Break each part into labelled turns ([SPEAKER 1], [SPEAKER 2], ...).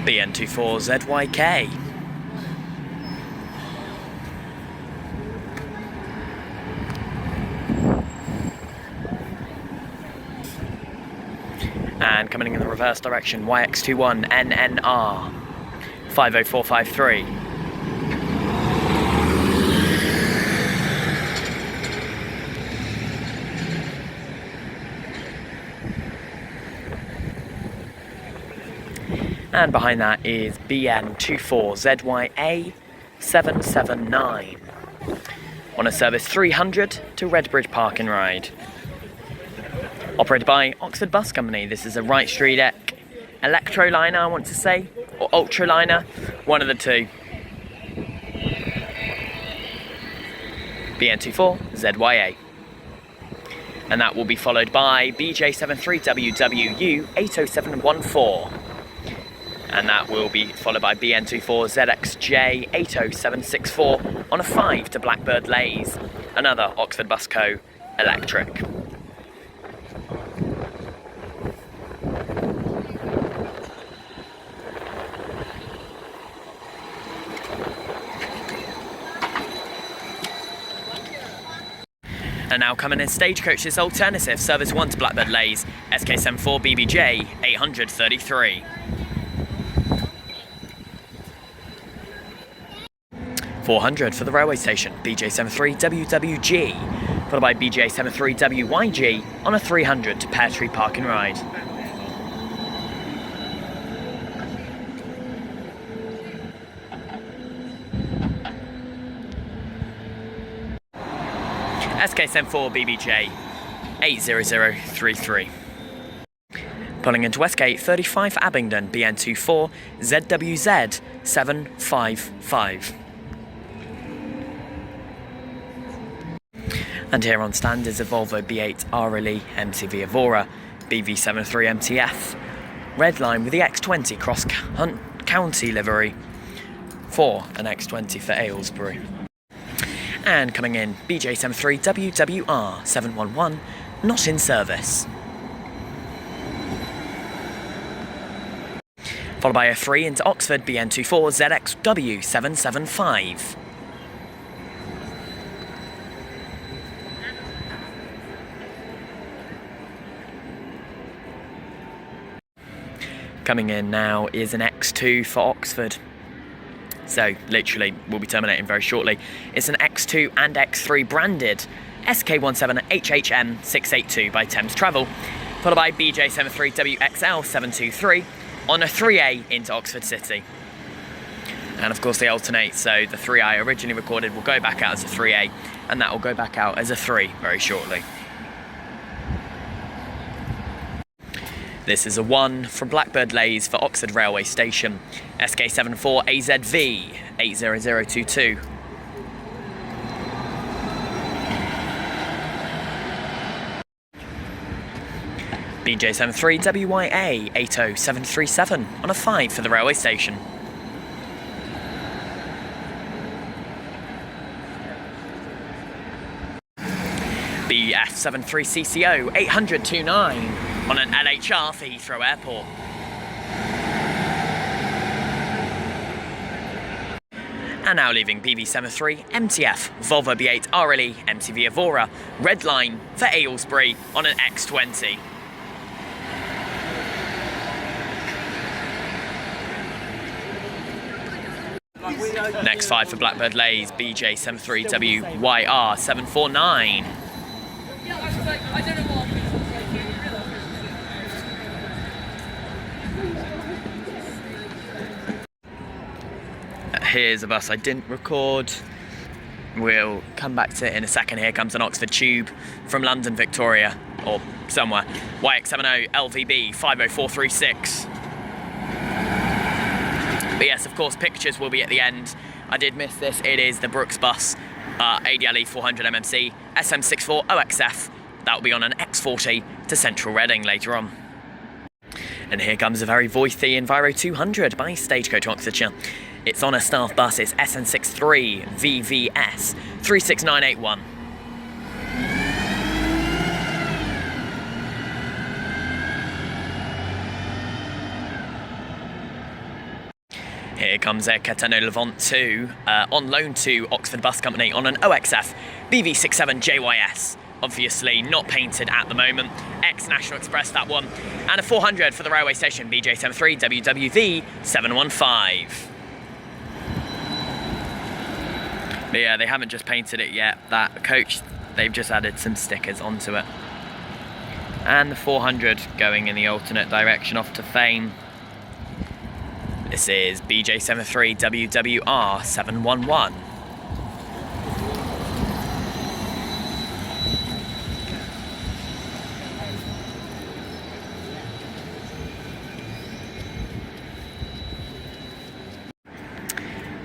[SPEAKER 1] BN24ZYK. And coming in the reverse direction, YX21NNR 50453. And behind that is BN24ZYA 779 on a service 300 to Redbridge Park and Ride. Operated by Oxford Bus Company. This is a Wright Street Electroliner, I want to say, or Ultraliner, one of the two. BN24ZYA. And that will be followed by BJ73WWU 80714. And that will be followed by BN24ZXJ 80764 on a 5 to Blackbird Leys, another Oxford Bus Co. electric. And now coming in Stagecoach's alternative, service 1 to Blackbird Leys, SK74 BBJ 833. 400 for the railway station, BJ73WWG, followed by BJ73WYG on a 300 to Pear Tree Park and Ride. SK74 BBJ 80033. Pulling into Westgate 35 Abingdon, BN24 ZWZ 755. And here on stand is a Volvo B8 RLE MCV Evora BV73 MTF, red line with the X20 cross county livery for an X20 for Aylesbury. And coming in, BJ73 WWR 711, not in service. Followed by a 3 into Oxford, BN24 ZXW 775. Coming in now is an X2 for Oxford. So, literally, we'll be terminating very shortly. It's an X2 and X3 branded SK17HHM682 by Thames Travel, followed by BJ73WXL723 on a 3A into Oxford City. And of course they alternate, so the 3 I originally recorded will go back out as a 3A, and that will go back out as a 3 very shortly. This is a 1 from Blackbird Leys for Oxford Railway Station, SK74AZV 80022. BJ73WYA 80737 on a 5 for the railway station. BF73CCO 80029 on an LHR for Heathrow Airport. And now leaving BV73 MTF Volvo B8 RLE MCV Evora, red line for Aylesbury on an X20. Next 5 for Blackbird Leys, BJ73WYR 749. Here's a bus I didn't record. We'll come back to it in a second. Here comes an Oxford Tube from London Victoria, or somewhere. YX70 LVB 50436. But yes, of course, pictures will be at the end. I did miss this. It is the Brooks bus, ADLE 400 MMC, SM64 OXF. That will be on an X40 to Central Reading later on. And here comes a very voicey Enviro 200 by Stagecoach Oxfordshire. It's on a staff bus. It's SN63 VVS 36981. Here comes a Caetano Levant 2 on loan to Oxford Bus Company on an OXF BV67 JYS. Obviously not painted at the moment. Ex-National Express, that one. And a 400 for the railway station, BJ73 WWV 715. But yeah, they haven't just painted it yet. That coach, they've just added some stickers onto it. And the 400 going in the alternate direction off to Fame. This is BJ73 WWR 711.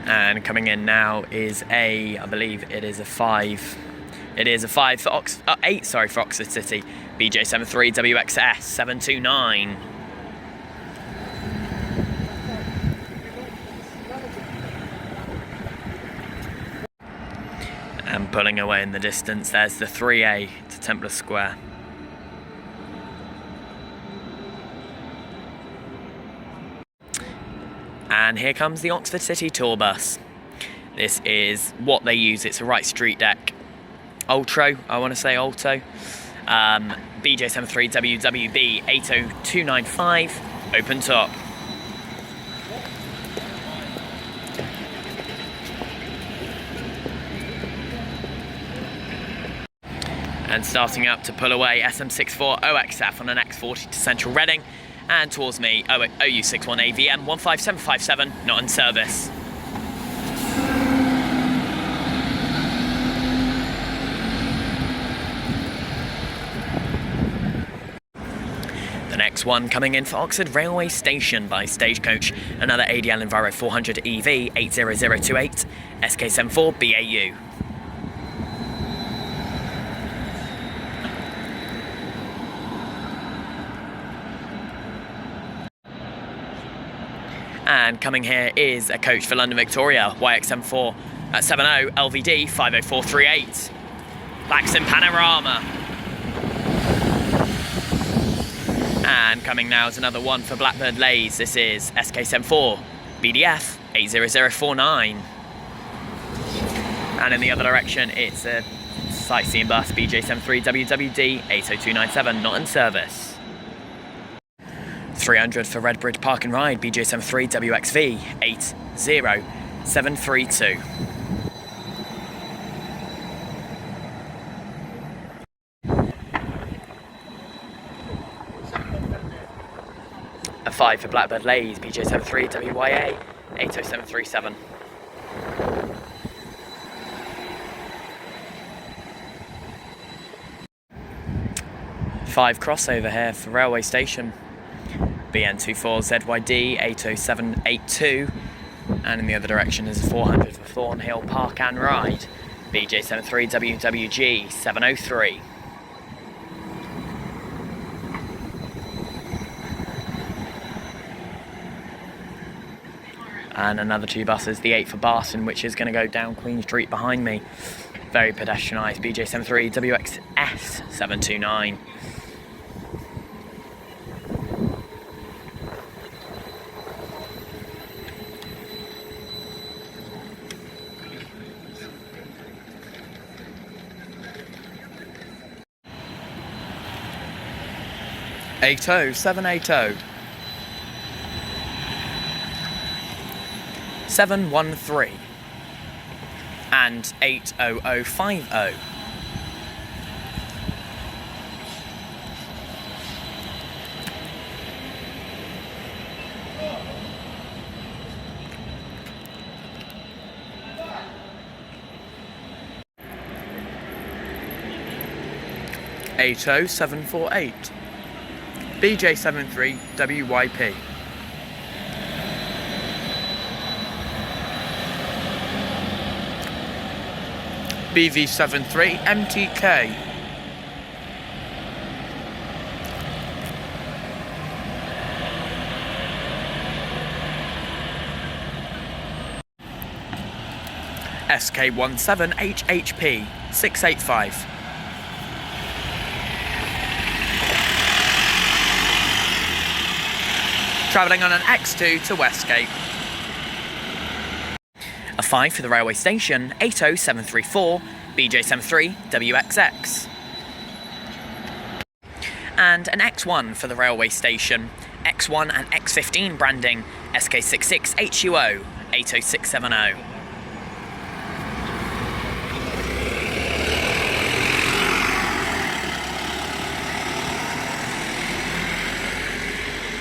[SPEAKER 1] And coming in now is I believe it is a 5. It is a 5 for 8, sorry, for Oxford City. BJ73 WXS 729. And pulling away in the distance, there's the 3A to Templar Square. And here comes the Oxford City tour bus. This is what they use. It's a Wright Street deck. Ultra, I want to say Alto. BJ73 WWB 80295, open top. And starting up to pull away, SM64 OXF on an X40 to Central Reading. And towards me, OU61 AVM 15757, not in service. The next one coming in for Oxford Railway Station by Stagecoach, another ADL Enviro 400 EV 80028, SK74 BAU. And coming here is a coach for London Victoria, YXM4 at 70 LVD 50438. Laxon Panorama. And coming now is another one for Blackbird Lays. This is SK74 BDF 80049. And in the other direction, it's a sightseeing bus, BJ73 WWD 80297, not in service. 300 for Redbridge Park and Ride, BJ73 WXV 80732. A 5 for Blackbird Lays, BJ73 WYA 80737. Five crossover here for Railway Station. BN24ZYD 80782, and in the other direction is a 400 for Thornhill Park and Ride, BJ73 WWG 703. And another two buses, the 8 for Barton, which is going to go down Queen Street behind me. Very pedestrianised, BJ73 WXS 729. Eight oh 780 713 and 80050. Eight oh 748 BJ73 WYP. BV73 MTK. SK17 HHP 685. Travelling on an X2 to Westgate. 5 for the railway station, 80734 BJ73 WXX. And an X1 for the railway station, X1 and X15 branding, SK66 HUO 80670.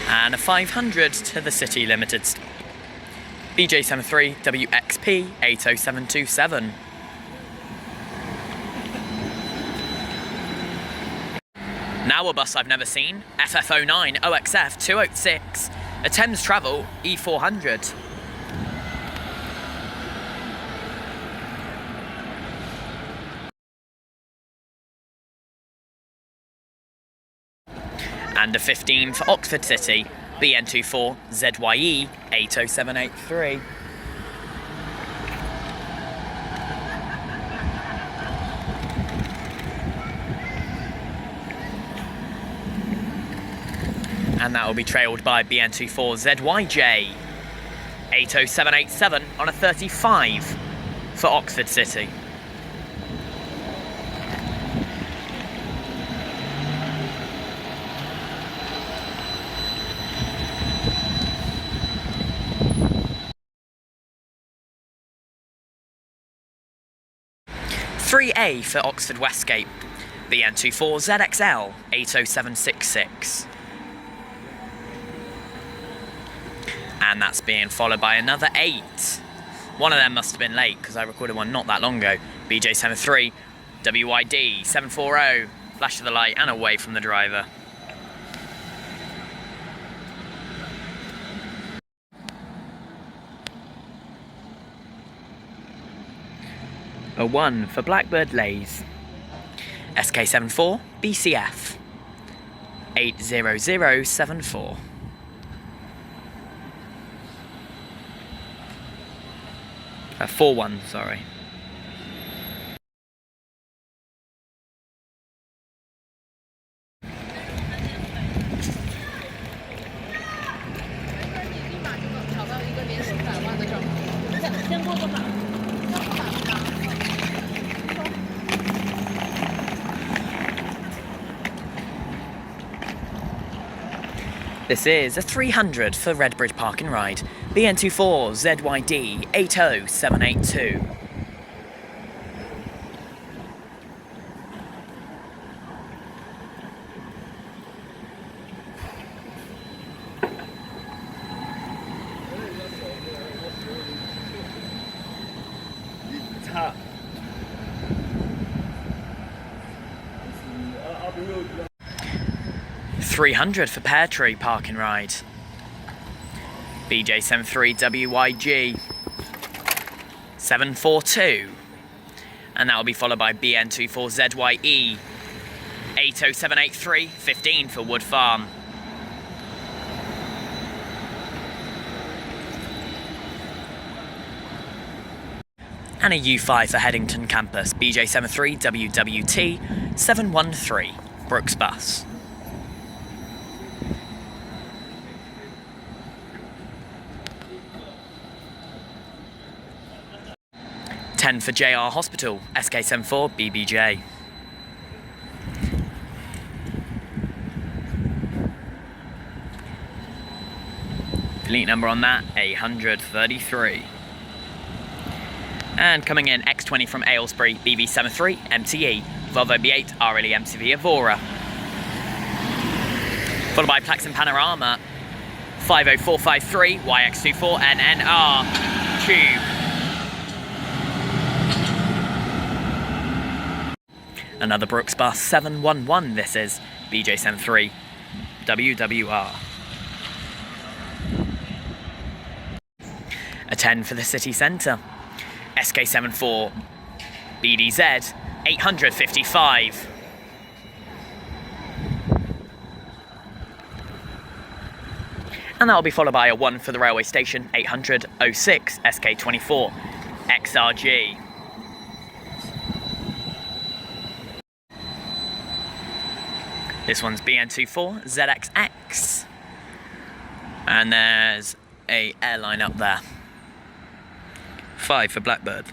[SPEAKER 1] And a 500 to the City Limited stop, BJ73 WXP 80727. Now a bus I've never seen, FF09 OXF 206, a Thames Travel E400. And a 15 for Oxford City, BN24 ZYE 80783. And that will be trailed by BN24 ZYJ 80787 on a 35 for Oxford City. A for Oxford Westgate, BN24 ZXL 80766. And that's being followed by another 8. One of them must have been late because I recorded one not that long ago. BJ73 WYD 740, flash of the light and away from the driver. A 1 for Blackbird Lays, SK74 BCF 80074. A 4-1, sorry. This is a 300 for Redbridge Park and Ride, BN24 ZYD 80782.
[SPEAKER 2] 차.
[SPEAKER 1] 300 for Pear Tree Park and Ride, BJ73 WYG 742, and that will be followed by BN24 ZYE 80783, 15 for Wood Farm. And a U5 for Headington Campus, BJ73 WWT 713, Brooks Bus. 10 for JR Hospital, SK74 BBJ. Fleet number on that, 833. And coming in, X20 from Aylesbury, BB73 MTE, Volvo B8 RLE MCV Evora. Followed by Plaxton Panorama, 50453 YX24 NNR Tube. Another Brooks Bus 711, this is BJ73 WWR. A 10 for the city centre, SK74 BDZ 855. And that'll be followed by a 1 for the railway station, 806 SK24 XRG. This one's BN24 ZXX. And there's a airline up there. 5 for Blackbird.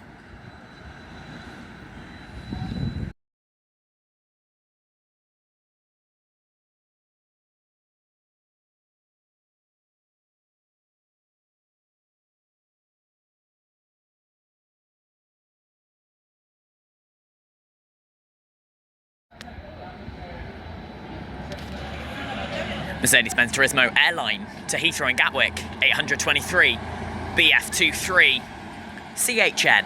[SPEAKER 1] Mercedes-Benz Turismo Airline to Heathrow and Gatwick, 823, BF23, CHN.